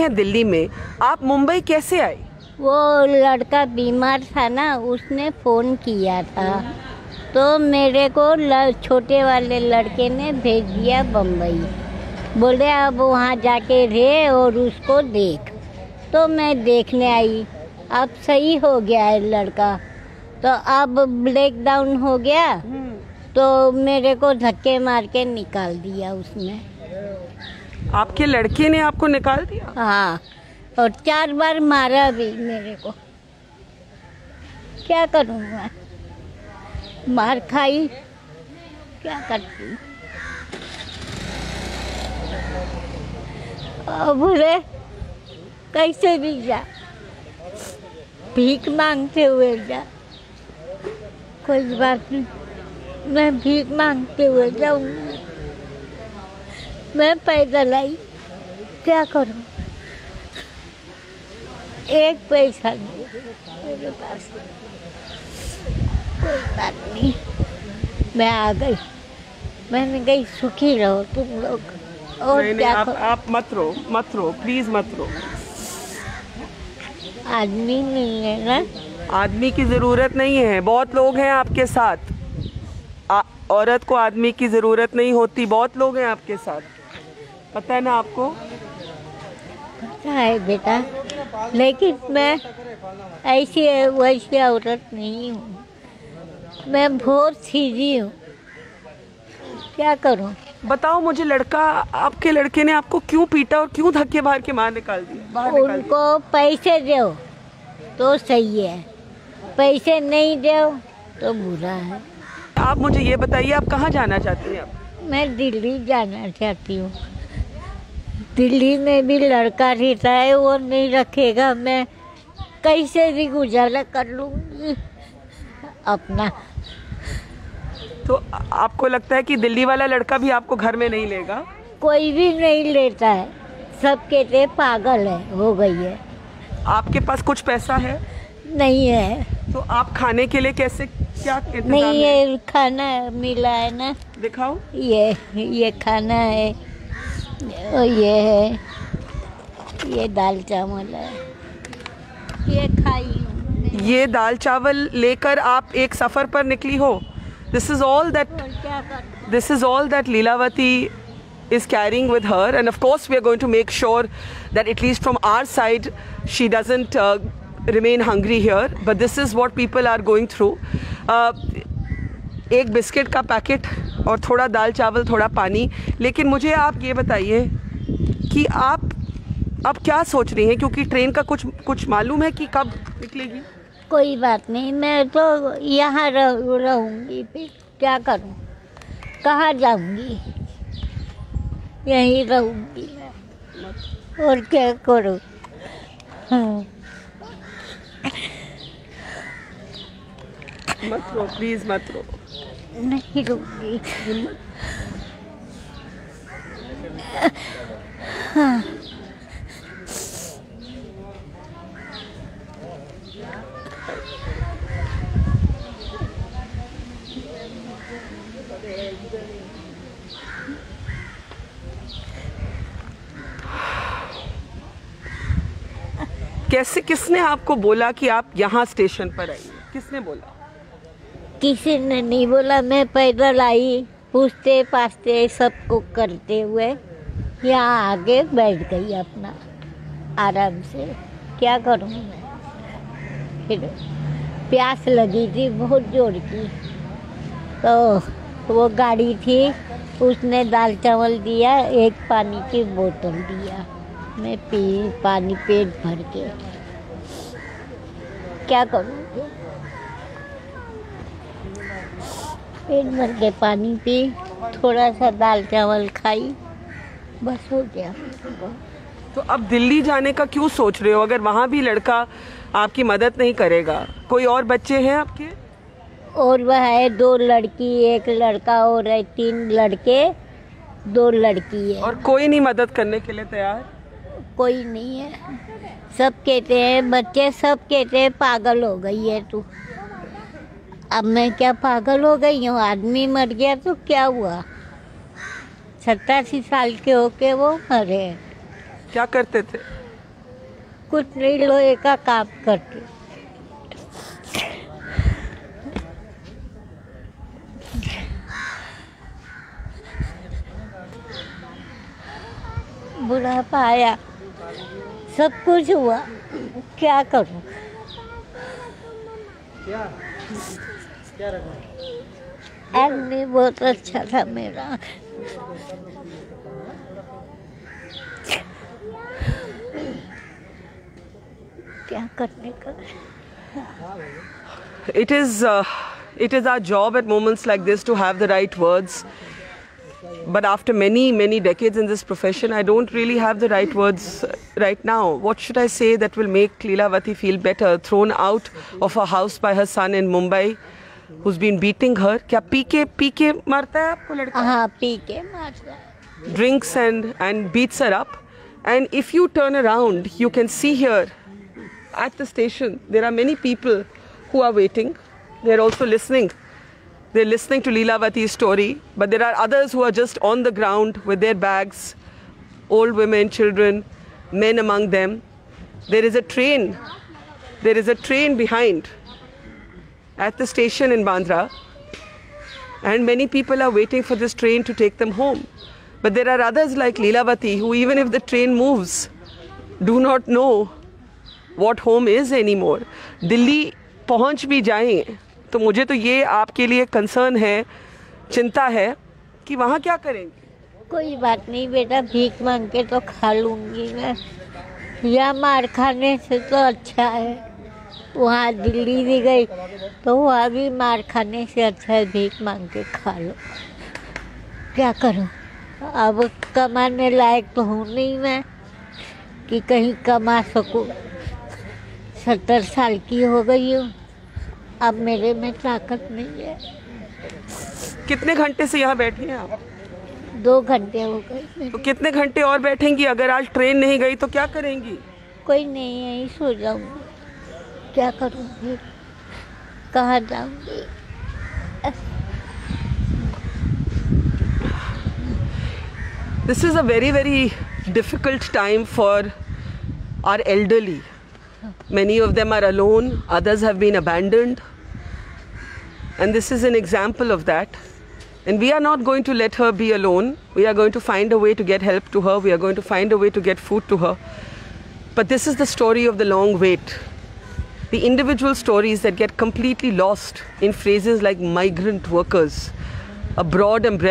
हैं दिल्ली में, आप मुंबई कैसे आई? वो लड़का बीमार था ना, उसने फ़ोन किया था तो मेरे को छोटे वाले लड़के ने भेज दिया बम्बई। बोले अब वहाँ जाके रहे और उसको देख। तो मैं देखने आई, अब सही हो गया है लड़का। तो अब ब्रेक डाउन हो गया तो मेरे को धक्के मार के निकाल दिया उसने। आपके लड़के ने आपको निकाल दिया? हाँ, और 4 बार मारा भी मेरे को। क्या करूँ मैं, मार खाई, क्या करती हूँ। बोले कैसे भी जा, भीख मांगते हुए जा। कोई बात नहीं, मैं भीख मांगते हुए जाऊंगी। मैं पैदल आई, क्या करूं, एक पैसा नहीं मेरे पास। कोई बात नहीं, मैं आ गई। मैंने कही सुखी रहो तुम लोग। और नहीं, क्या आप मत रो, प्लीज मत रो। आदमी नहीं है ना? आदमी की जरूरत नहीं है, बहुत लोग हैं आपके साथ। औरत को आदमी की जरूरत नहीं होती, बहुत लोग हैं आपके साथ, पता है ना आपको? पता है बेटा, लेकिन मैं ऐसी वैसी औरत नहीं हूँ। मैं बहुत सीधी हूँ, क्या करूँ। बताओ मुझे, आपके लड़के ने आपको क्यों पीटा और क्यों धक्के मार के बाहर निकाल दिया? उनको पैसे दो तो सही है, पैसे नहीं दो तो बुरा है। आप मुझे ये बताइए, आप कहाँ जाना चाहती हैं? मैं दिल्ली जाना चाहती हूँ। दिल्ली में भी लड़का रहता है, वो नहीं रखेगा, मैं कैसे भी गुजारा कर लूँगी अपना। तो आपको लगता है कि दिल्ली वाला लड़का भी आपको घर में नहीं लेगा? कोई भी नहीं लेता है, सब कहते हैं पागल है, हो गई है। आपके पास कुछ पैसा है? नहीं है। तो आप खाने के लिए कैसे, क्या इंतजाम नहीं है? खाना मिला है ना, दिखाओ। ये खाना है, और ये है, ये दाल चावल है, ये खाई हूँ। ये दाल चावल लेकर आप एक सफर पर निकली हो? This is all that Leelavati is carrying with her, and of course we are going to make sure that at least from our side she doesn't remain hungry here, but this is what people are going through. एक biscuit का packet और थोड़ा दाल चावल, थोड़ा पानी। लेकिन मुझे आप ये बताइए कि आप क्या सोच रही हैं, क्योंकि ट्रेन का कुछ मालूम है कि कब निकलेगी? कोई बात नहीं, मैं तो यहाँ रहूँगी, फिर क्या करूँ, कहाँ जाऊँगी, यहीं रहूँगी मैं, और क्या करूँ। मत रो, प्लीज मत रो। नहीं रहूँगी। हाँ। कैसे, किसने आपको बोला कि आप यहाँ स्टेशन पर आइए? किसने बोला? किसी ने नहीं बोला, मैं पैदल आई, पूछते पाछते सबको करते हुए यहाँ आगे बैठ गई अपना आराम से। क्या करूँ मैं, फिर प्यास लगी थी बहुत जोर की, तो वो गाड़ी थी, उसने दाल चावल दिया, एक पानी की बोतल दिया, मैं पी पानी पेट भर के। क्या करूँ, पेट भर के पानी पी, थोड़ा सा दाल चावल खाई, बस हो गया। तो अब दिल्ली जाने का क्यों सोच रहे हो, अगर वहाँ भी लड़का आपकी मदद नहीं करेगा? कोई और बच्चे हैं आपके? और वह है 2 लड़की, 1 लड़का, और है 3 लड़के, 2 लड़की है। और कोई नहीं मदद करने के लिए तैयार? कोई नहीं है, सब कहते हैं, बच्चे सब कहते हैं पागल हो गई है तू। अब मैं क्या पागल हो गई हूँ? आदमी मर गया तो क्या हुआ, 87 साल के होके वो मरे। क्या करते थे? कुछ नहीं, लोहे का काम करती। बुढ़ापा आया, सब कुछ हुआ, क्या करूं? आदमी बहुत अच्छा था मेरा। क्या करने का? It is our job at moments like this to have the right words. But after many decades in this profession, I don't really have the right words right now. What should I say that will make Leelavati feel better? Thrown out of her house by her son in Mumbai, who's been beating her. क्या P के मारता है आपको लड़का? हाँ, P के मारता है। Drinks and beats her up. And if you turn around, you can see here at the station, there are many people who are waiting. They're also listening. They're listening to Leelavati's story, but there are others who are just on the ground with their bags, old women, children, men among them. There is a train behind at the station in Bandra, and many people are waiting for this train to take them home. But there are others like Leelavati who, even if the train moves, do not know what home is anymore. Delhi पहुंच भी जाएं तो मुझे तो ये आपके लिए concern है, चिंता है कि वहाँ क्या करेंगे? कोई बात नहीं बेटा, भीख मांग के तो खा लूंगी मैं, या मार खाने से तो अच्छा है। वहाँ दिल्ली भी गई तो वहाँ भी मार खाने से अच्छा है भीख मांग के खा लो। क्या करूँ? अब कमाने लायक तो हूँ नहीं मैं कि कहीं कमा सकूँ। 70 साल की हो गई हूँ, अब मेरे में ताकत नहीं है। कितने घंटे से यहाँ बैठी हैं आप? 2 घंटे हो गए। तो कितने घंटे और बैठेंगी? अगर आज ट्रेन नहीं गई तो क्या करेंगी? कोई नहीं, यहीं सो जाऊंगी। क्या करूँगी? कहाँ जाऊंगी? This is a very difficult time for our elderly. Many of them are alone, others have been abandoned, and this is an example of that. And we are not going to let her be alone. We are going to find a way to get help to her. We are going to find a way to get food to her. But this is the story of the long wait. The individual stories that get completely lost in phrases like migrant workers, a broad umbrella.